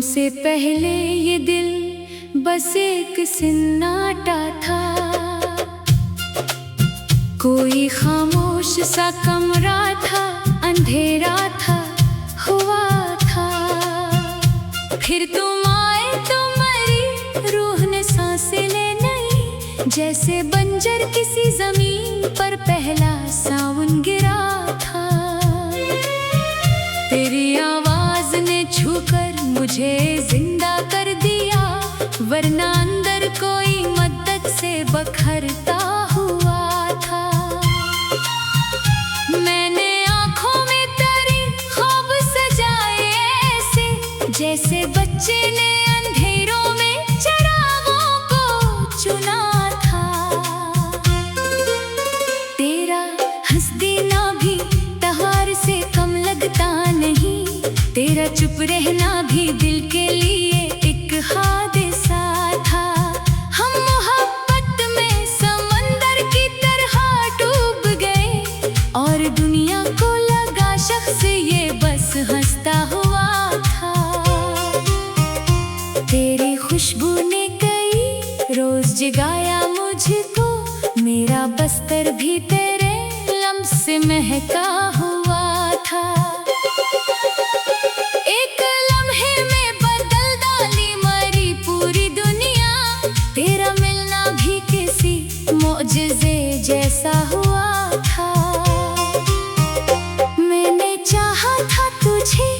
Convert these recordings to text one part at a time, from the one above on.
तुमसे पहले ये दिल बस एक सन्नाटा था, कोई खामोश सा कमरा था, अंधेरा था, हुआ था। फिर तुम आए तो मरी रूह ने सांसें ले नई, जैसे बंजर किसी जमीन पर पहला सावन गिरा था। तेरी आवाज ने छूकर मुझे जिंदा कर दिया, वरना अंदर कोई मद्दत से बखरता हुआ था। मैंने आंखों में तेरे ख्वाब सजाए ऐसे, जैसे बच्चे ने अंधेरों में चिरागों को चुना था। तेरा हंस देना भी तहार से कम लगता नहीं, तेरा चुप रहना भी दिल के लिए एक हादसा था। हम मोहब्बत में समंदर की तरह डूब गए, और दुनिया को लगा शख्स ये बस हंसता हुआ था। तेरी खुशबू ने कई रोज जगाया मुझको, मेरा बस्तर भी तेरे लम्स से महका हुआ था। एक लम्हे में बदल डाली मरी पूरी दुनिया, तेरा मिलना भी किसी मौजज़े जैसा हुआ था। मैंने चाहा था तुझे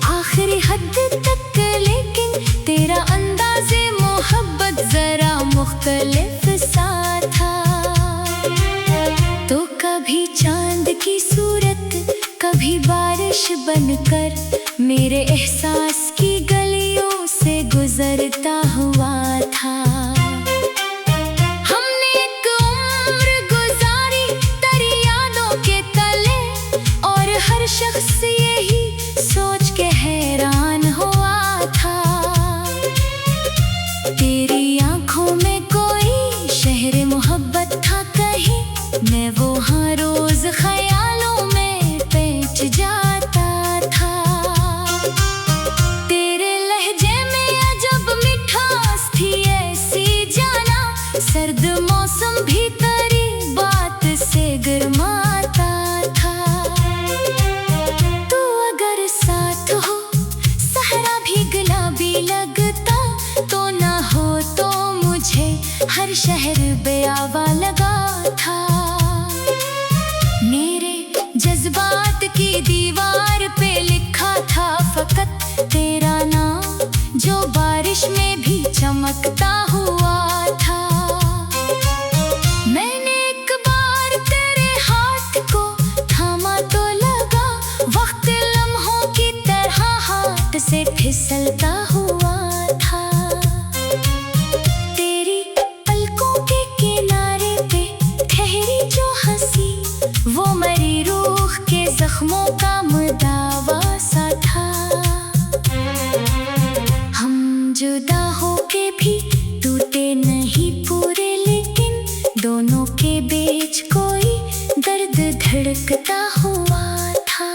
आखिरी हद तक, लेकिन तेरा अंदाज़े मोहब्बत जरा मुख्तलिफ सा था। तो कभी चांद की सूरत, कभी बारिश बनकर मेरे एहसास की गलियों से गुजरता हुआ था। हमने एक उम्र गुजारी तेरी यादों के तले, और हर शख्स यही सोच के हैरान हुआ था। तेरी आंखों में कोई शहर मोहब्बत था कहीं, मैं वहाँ रोज ख्यालों में पैंच जाता था। तेरे लहजे में अजब मिठास थी ऐसी जाना, सर्द मौसम भी तेरी बात से गर्माता था। तू अगर साथ हो सहरा भी गुलाबी लगता, तो ना हो तो मुझे हर शहर बेआवा लगा था। मेरे जज्बात की दीवार पे लिखा था फकत तेरा नाम, जो बारिश में भी चमकता हुआ था। मैंने एक बार तेरे हाथ को थामा तो लगा, वक्त लम्हों की तरह हाथ से फिसलता हुआ था। तेरी पलकों के किनारे पे ठहरी जो हंसी, वो मरी रूह के जख्मों का मुदावा सा था। हम जुदा होके भी टूटे नहीं पूरे, लेकिन दोनों के बीच कोई दर्द धड़कता हुआ था।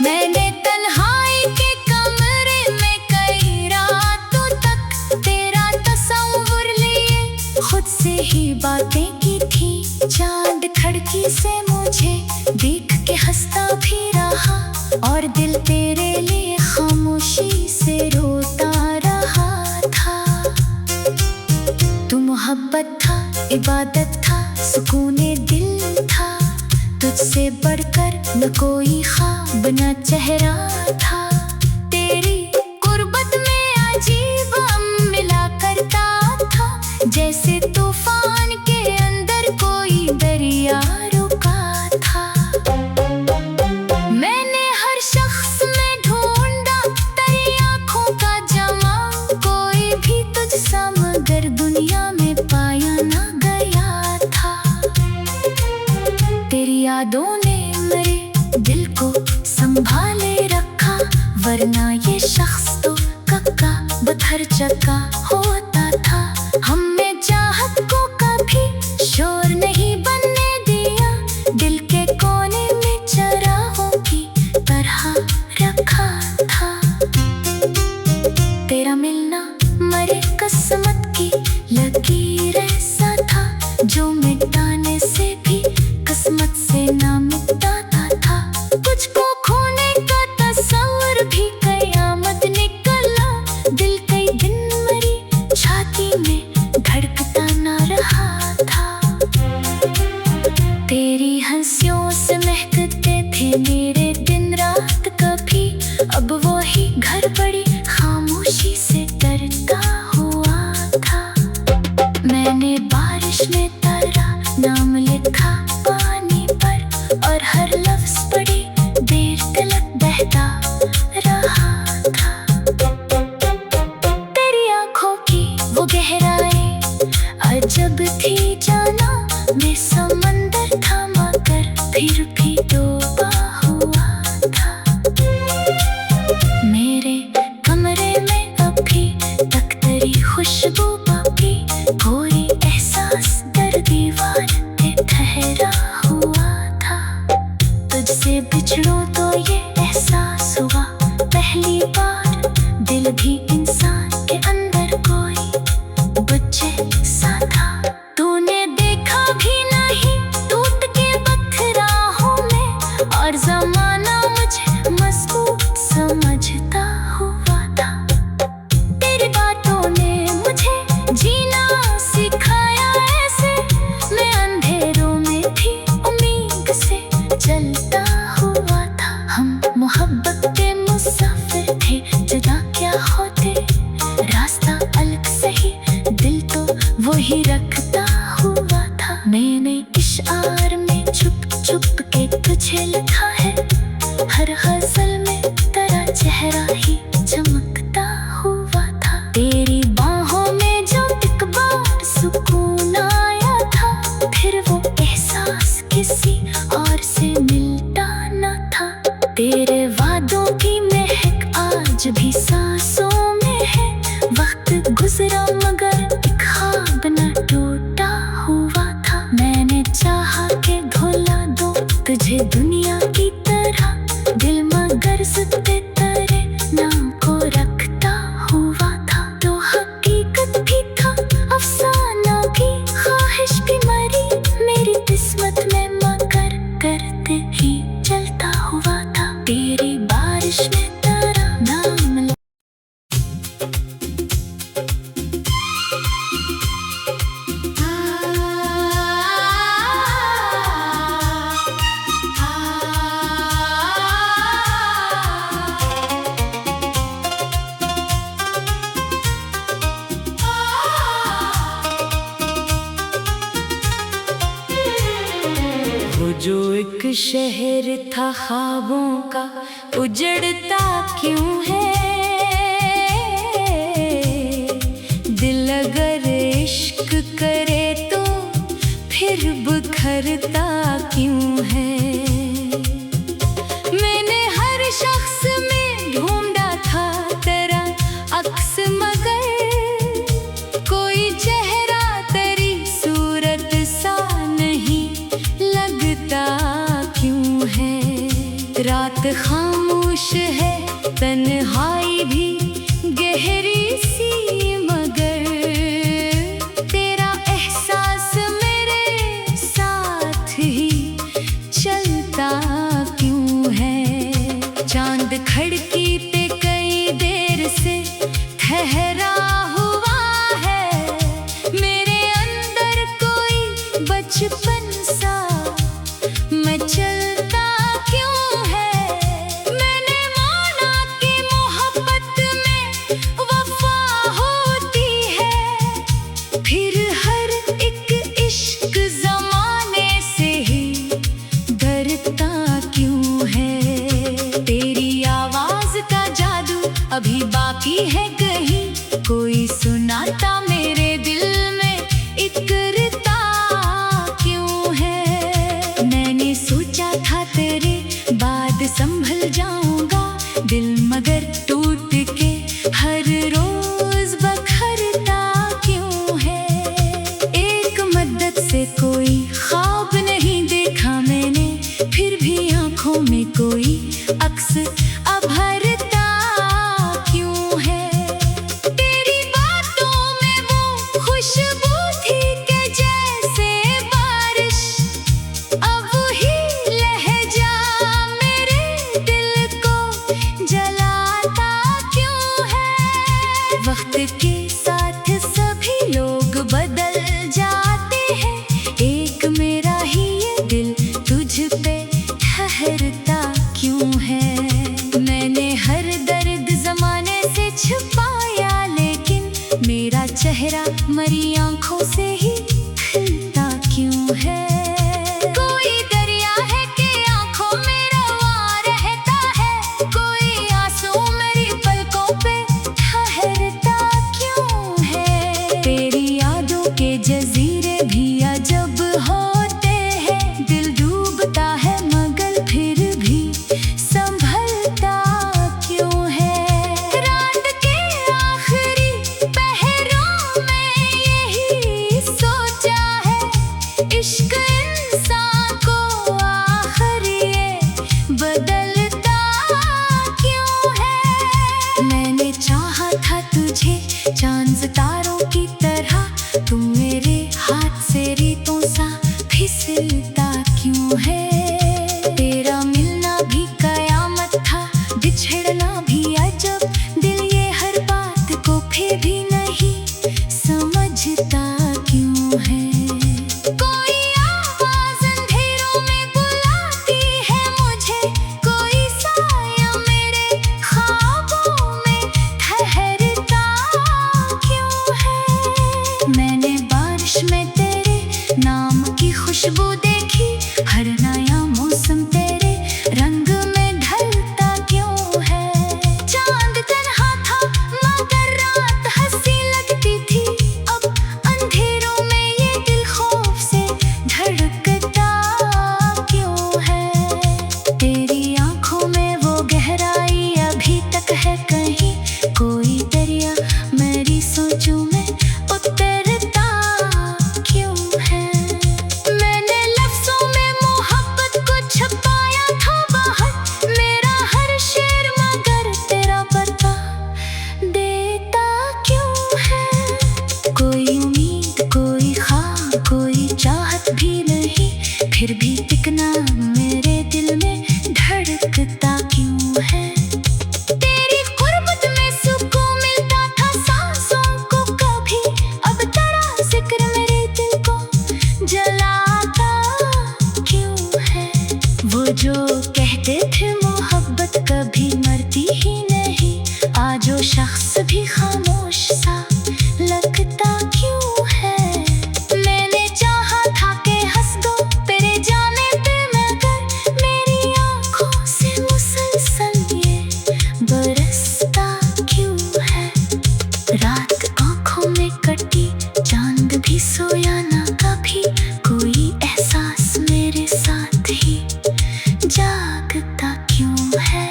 मैंने तन्हाई के कमरे में कई रातों तक तेरा तस्वुर लिए खुद से ही बातें की थी। चांद खिड़की से मुझे देख के हंसता भी रहा, और दिल तेरे लिए खामोशी से रोता रहा था। तू मोहब्बत था, इबादत था, सुकूने दिल था, तुझसे बढ़कर न कोई ख्वाब न चेहरा था। तेरी कुर्बत में अजीब मिला करता था, जैसे तूफान के अंदर कोई दरिया रुका था। मैंने हर शख्स में ढूंढा तेरी आंखों का जमा, कोई भी तुझसा मगर दुनिया में पाया ना गया था। तेरी यादों ने मेरे दिल को संभाले रखा, वरना ये शख्स तो कक्का बथर चक्का होता था। हमें चाहत को कभी शोर नहीं बनने दिया, दिल के कोने में चरागों की तरह रखा था। दिल भी इंसान के अंदर कोई बच्चे सा था। तूने देखा भी नहीं टूट के पत्थरा हूँ मैं, और जमाना मुझे मजबूत समझता हुआ था। तेरी बातों ने मुझे जीना सिखाया ऐसे, मैं अंधेरों में भी उम्मीद से चलता हुआ था। हम मोहब्बत के मुसाफिर थे, जुदा क्या होते, रास्ता अलग सही, दिल तो वही रखता हुआ था। मैंने इशार में छुप छुप के तुझे लिखा है, हर गज़ल में तेरा चेहरा ही चमकता हुआ था। तेरी बाहों में जो एक बार सुकून आया था, फिर वो एहसास किसी और से मिलता न था। तेरे वादों की महक आज भी सांसों में है, वक्त गुजरा मगर एक ख्वाब न टूटा हुआ था। मैंने चाहा कि भुला दूं तुझे दुनिया की तरह, दिल मगर जिद पे तेरे नाम को रखता हुआ था। तो हकीकत भी था, अफसाना भी, ख्वाहिश भी मरी मेरी किस्मत में, मगर करते ही चलता हुआ था। तेरी बारिश में तेरा नाम वो जो एक शहर था ख्वाबों का, उजड़ता क्यों है। दिल अगर इश्क करे तो फिर बिखरता क्यों है। मैंने हर शख्स में ढूंढा था तेरा अक्स, मगर कोई चेहरा तेरी सूरत सा नहीं लगता क्यों है। रात खामोश है, तन्हाई भी गहरी सी, मगर तेरा एहसास मेरे साथ ही चलता क्यों है। चांद खिड़की पे कई देर से ठहरा हुआ है, मेरे अंदर कोई बचपन सा मैं चलता क्यों है। मैंने माना कि मोहब्बत में वफा होती है, फिर हर एक इश्क जमाने से ही डरता क्यों है। तेरी आवाज का जादू अभी बाकी है कहीं, कोई सुनाता मेरे दिल में इकरता क्यों है। मैंने सोचा था तेरे बाद संभल जाऊंगा, दिल मगर टूट के हर रोज बखरता क्यों है। एक मद्दत से कोई ख्वाब नहीं देखा मैंने, फिर भी आंखों में कोई अक्स अभरता क्यों है। तेरी बातों में वो खुशबू थी कि जैसे बारिश, अब ही लहजा मेरे दिल को जलाता क्यों है। वक्त के साथ सभी लोग बदल जाते हैं, एक मेरा ही ये दिल तुझ पे ठहरता क्यों है। मैंने हर दर्द जमाने से छुपाया, लेकिन मेरा चेहरा मरी आंखों से ही खिलता क्यों है। कोई दरिया है कि आंखों में रवा रहता है, कोई आंसू मेरी पलकों पे ठहरता क्यों है। तेरी यादों के जजीरे भी अजब होते हैं, दिल डूबता है मगर फिर भी संभलता क्यों है। रात के आखिरी पहरों में यही फिर भी नहीं समझता क्यों है। कोई आवाज अंधेरों में बुलाती है मुझे, कोई साया मेरे ख्वाबों में ठहरता क्यों है। मैंने बारिश में तेरे नाम की खुशबू देखी, हर नया मौसम तेरे रंग में ढलता क्यों है। चांद तन्हा था मगर रात हंसी लगती थी, अब अंधेरों में ये दिल खौफ से धड़कता क्यों है। तेरी आंखों में वो गहराई अभी तक है कहीं, कोई दरिया मेरी सोचों में उतरता क्यों है। मैंने लफ्जों में मोहब्बत को छुपाया था बाहर, मेरा हर शेर मगर तेरा बता देता क्यों है। कोई उम्मीद, कोई ख्वाब, कोई चाहत भी नहीं, फिर भी टिकना मेरे दिल में धड़कता क्यों है। तेरी गुर्बत में सुकून मिलता था सांसों को कभी, अब तेरा जिक्र मेरे दिल को जलाता क्यों है। वो जो कहते थे मोहब्बत कभी मरती ही नहीं, आज वो शख्स भी खामोश सा लगता क्यों है। मैंने चाहा था कि हंस दो तेरे जाने पे, मगर मेरी आंखों से मुसलसल ये बरसता क्यों है। रात आंखों में कटी, चांद भी सोया ना कभी, कोई एहसास मेरे साथ ही जागता क्यों है।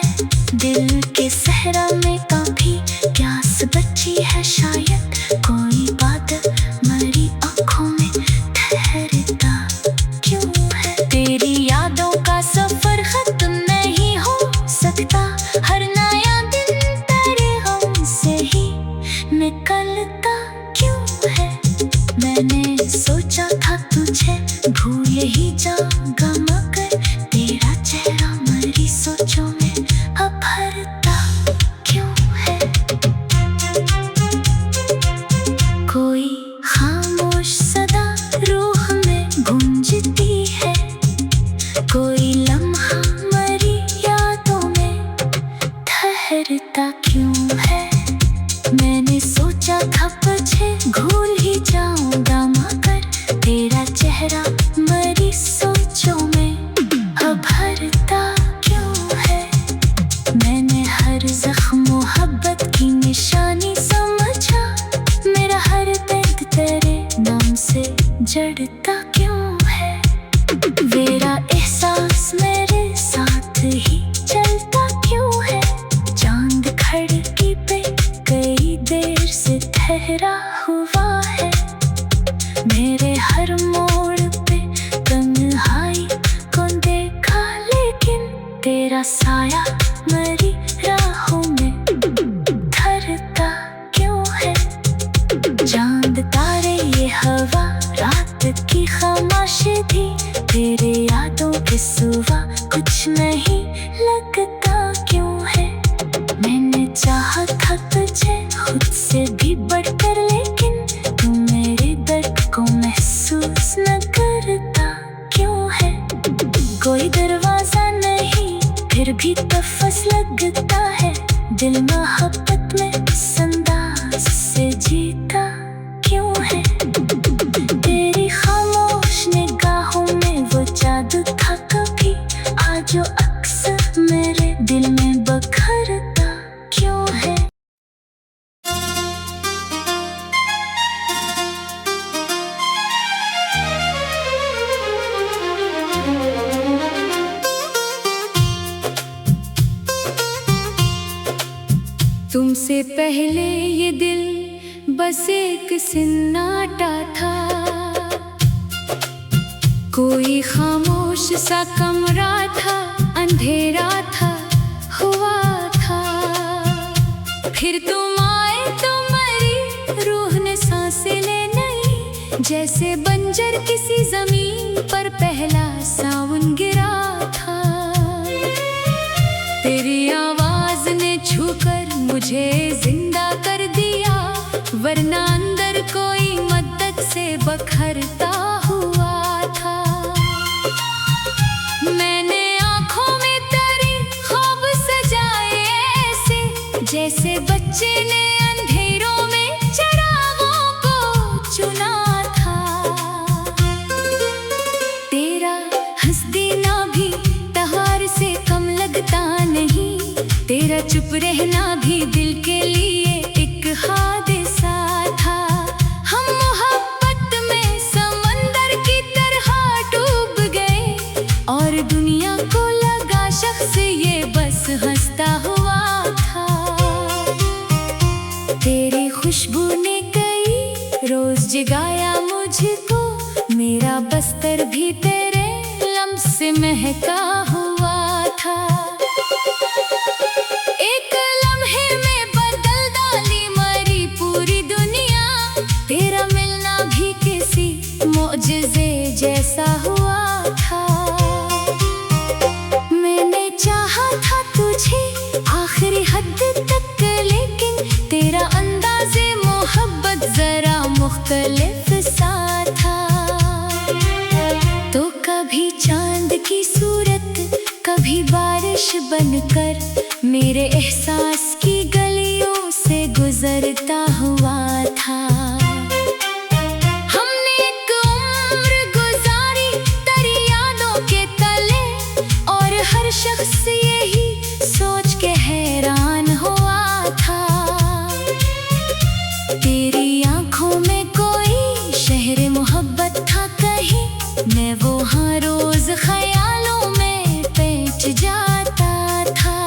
दिल के सहरा में काफी प्यास बची है शायद, कोई बादल मेरी आंखों में ठहरता क्यों है। तेरी यादों का सफर खत्म नहीं हो सकता, हर नया दिन तेरे गम से ही निकलता क्यों है। मैंने सोचा था तुझे भूल ही जाऊंगा, मगर तेरा चेहरा मेरी सोचों में अब भरता क्यों है। कोई खामोश सदा रूह में गूंजती है, कोई लम्हा मेरी यादों में ठहरता क्यों है। मैंने सोचा था तुझे भूल ही जाऊंगा, मगर तेरा चेहरा मेरी सोचों में अब भरता क्यों है। मैंने हर जख्म मोहब्बत की निशानी समझा, मेरा हर दर्द तेरे नाम से जड़ता क्यों है। मेरा एहसास मेरे साथ ही चलता क्यों है। चांद खिड़की पे कई देर से ठहरा हुआ है, मेरे हर मोड़ पे तन्हाई को देखा, लेकिन तेरा साया मेरी राहों में धरता क्यों है। चांद तारे ये हवा रात की खामोशी थी, तेरे यादों के सिवा कुछ नहीं लगता क्यों है। मैंने चाहा था तुझे खुद से भी बढ़कर, लेकिन तू मेरे दर्द को महसूस न करता क्यों है। कोई दरवाजा नहीं फिर भी तफस लगता है, दिल मोहब्बत में इस अंदाज से जीता क्यों है। तेरी खामोश निगाहों में वो जादू था कभी, आज वो अक्सर मेरे दिल में बखरता क्यों है। तुमसे पहले ये दिल बस एक सन्नाटा था, कोई खामोश सा कमरा था, अंधेरा था हुआ था। फिर तुम आए तो मेरी रूह ने सांसें ले नई, जैसे बंजर किसी जमीन पर पहला सावन गिरा था। तेरी आवाज ने छूकर मुझे जिंदा कर दिया, वरना अंदर कोई मद्दत से बखरता हुआ था। मैंने आँखों में तेरे ख्वाब सजाए ऐसे, जैसे बच्चे ने अंधेरों में चिरागों को चुना था। तेरा हंस देना भी तहार से कम लगता नहीं, तेरा चुप रहना भी दिल के लिए एक हादसा था। हम मोहब्बत में समंदर की तरह डूब गए, और दुनिया को लगा शख्स ये बस हंसता हुआ था। तेरी खुशबू ने कई रोज जगाया मुझको, मेरा बस्तर भी तेरे लम्स से महका हुआ था। एक लम्हे में बदल डाली मरी पूरी दुनिया, तेरा मिलना भी किसी मौजज़े जैसा हुआ था। मैंने चाहा था तुझे आखिरी हद तक, लेकिन तेरा अंदाज़े मोहब्बत जरा मुख्तलिफ सा था। तो कभी चांद की सूरत, कभी बारिश बनकर मेरे एहसास की गलियों से गुजरता हुआ था। हमने एक उम्र गुजारी तेरी यादों के तले, और हर शख्स यही सोच के हैरान हुआ था। तेरी आंखों में कोई शहर मोहब्बत था कहीं, मैं वो हर रोज ख्यालों में पैठ जाता था।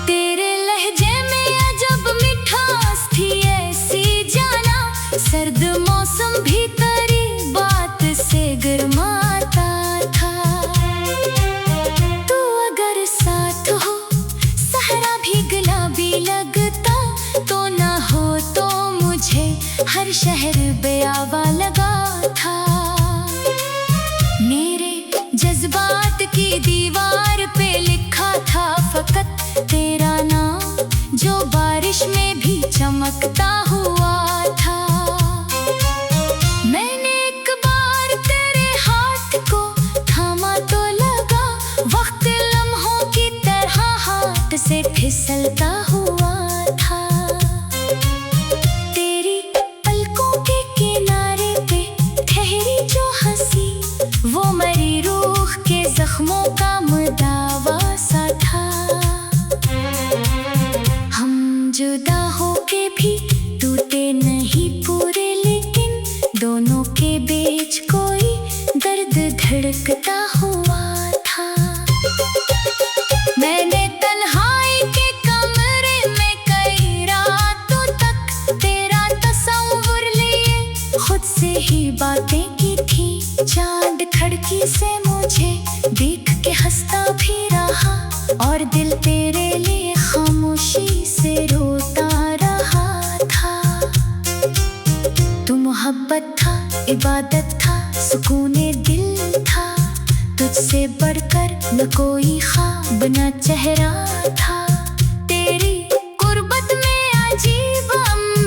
तेरे लहजे में अजब मिठास थी ऐसी जाना, सर्द मौसम भी तेरी बात से गर्माता था। तू अगर साथ हो सहरा भी गुलाबी लगता, तो ना हो तो मुझे हर शहर बेआवा लगा था। मेरे जज्बात की दीवार पे लिखा था फकत तेरा नाम, जो बारिश में भी चमकता हुआ था। मैंने एक बार तेरे हाथ को थामा तो लगा, वक्त लम्हों की तरह हाथ से फिसलता हुआ था। तेरी पलकों के किनारे पे ठहरी जो हंसी, वो मरी रूह के जख्मों का मुदावा सा था। हम जुदा होके भी टूटे नहीं पूरे, लेकिन दोनों के बीच कोई दर्द धड़कता हुआ था। मैंने तन्हाई के कमरे में कई रातों तक तेरा तस्वुर लिए खुद से ही बातें की थी। चांद खिड़की से मुझे देख के हंसता भी रहा, और दिल तेरे लिए खामोशी से रोता रहा था। तू मोहब्बत था, इबादत था, सुकूने दिल था, तुझसे बढ़कर न कोई ख्वाब न चेहरा था। तेरी कुर्बत में अजीब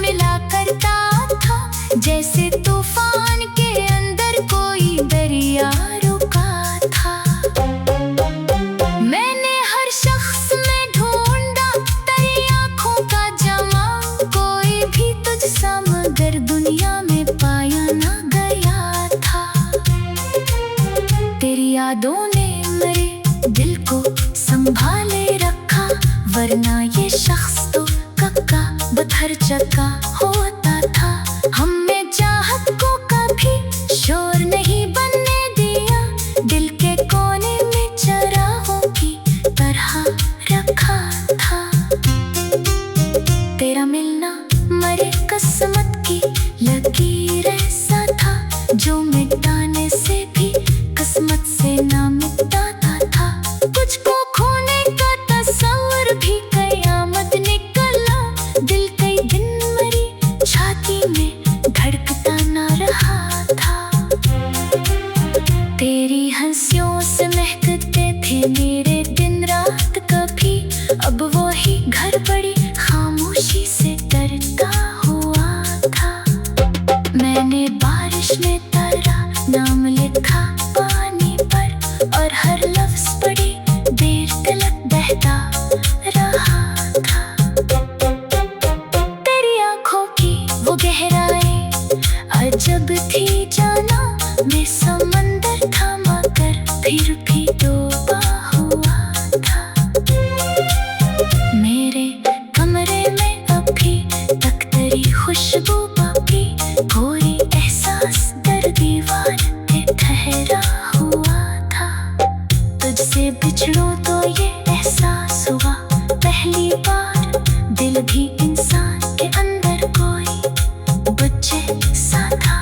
मिला करता था, जैसे तूफान के अंदर कोई दरिया रुका था। मैंने हर शख्स में ढूंढा तेरी आंखों का जमा, कोई भी तुझसा मगर दुनिया में पाया ना गया था। तेरी यादों ने मेरे दिल को संभाले रखा, वरना ये शख्स तो कक्का बथर चक्का होता था। हमने चाहत को कभी शोर नहीं बनने दिया, दिल के कोने में चराहों की तरह रखा था। तेरा मिलना मरे किस्मत की लकीर ऐसा था, जो मिटाने से भी किस्मत से ना मिटाता था। कुछ भी इंसान के अंदर कोई बच्चे सा था।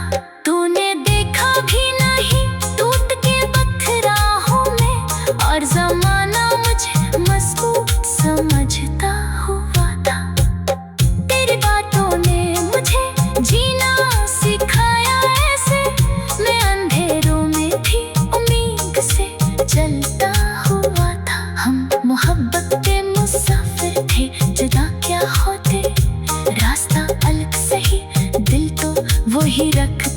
तूने देखा भी नहीं टूट के बखरा हूँ मैं, और जमाना मुझे मजबूत समझता हुआ था। तेरी बातों ने मुझे जीना सिखाया ऐसे, मैं अंधेरों में भी उम्मीद से चलता हुआ था। हम मोहब्बत के मुसाफिर थे, जगह क्या होते, रास्ता अलग सही, दिल तो वही रख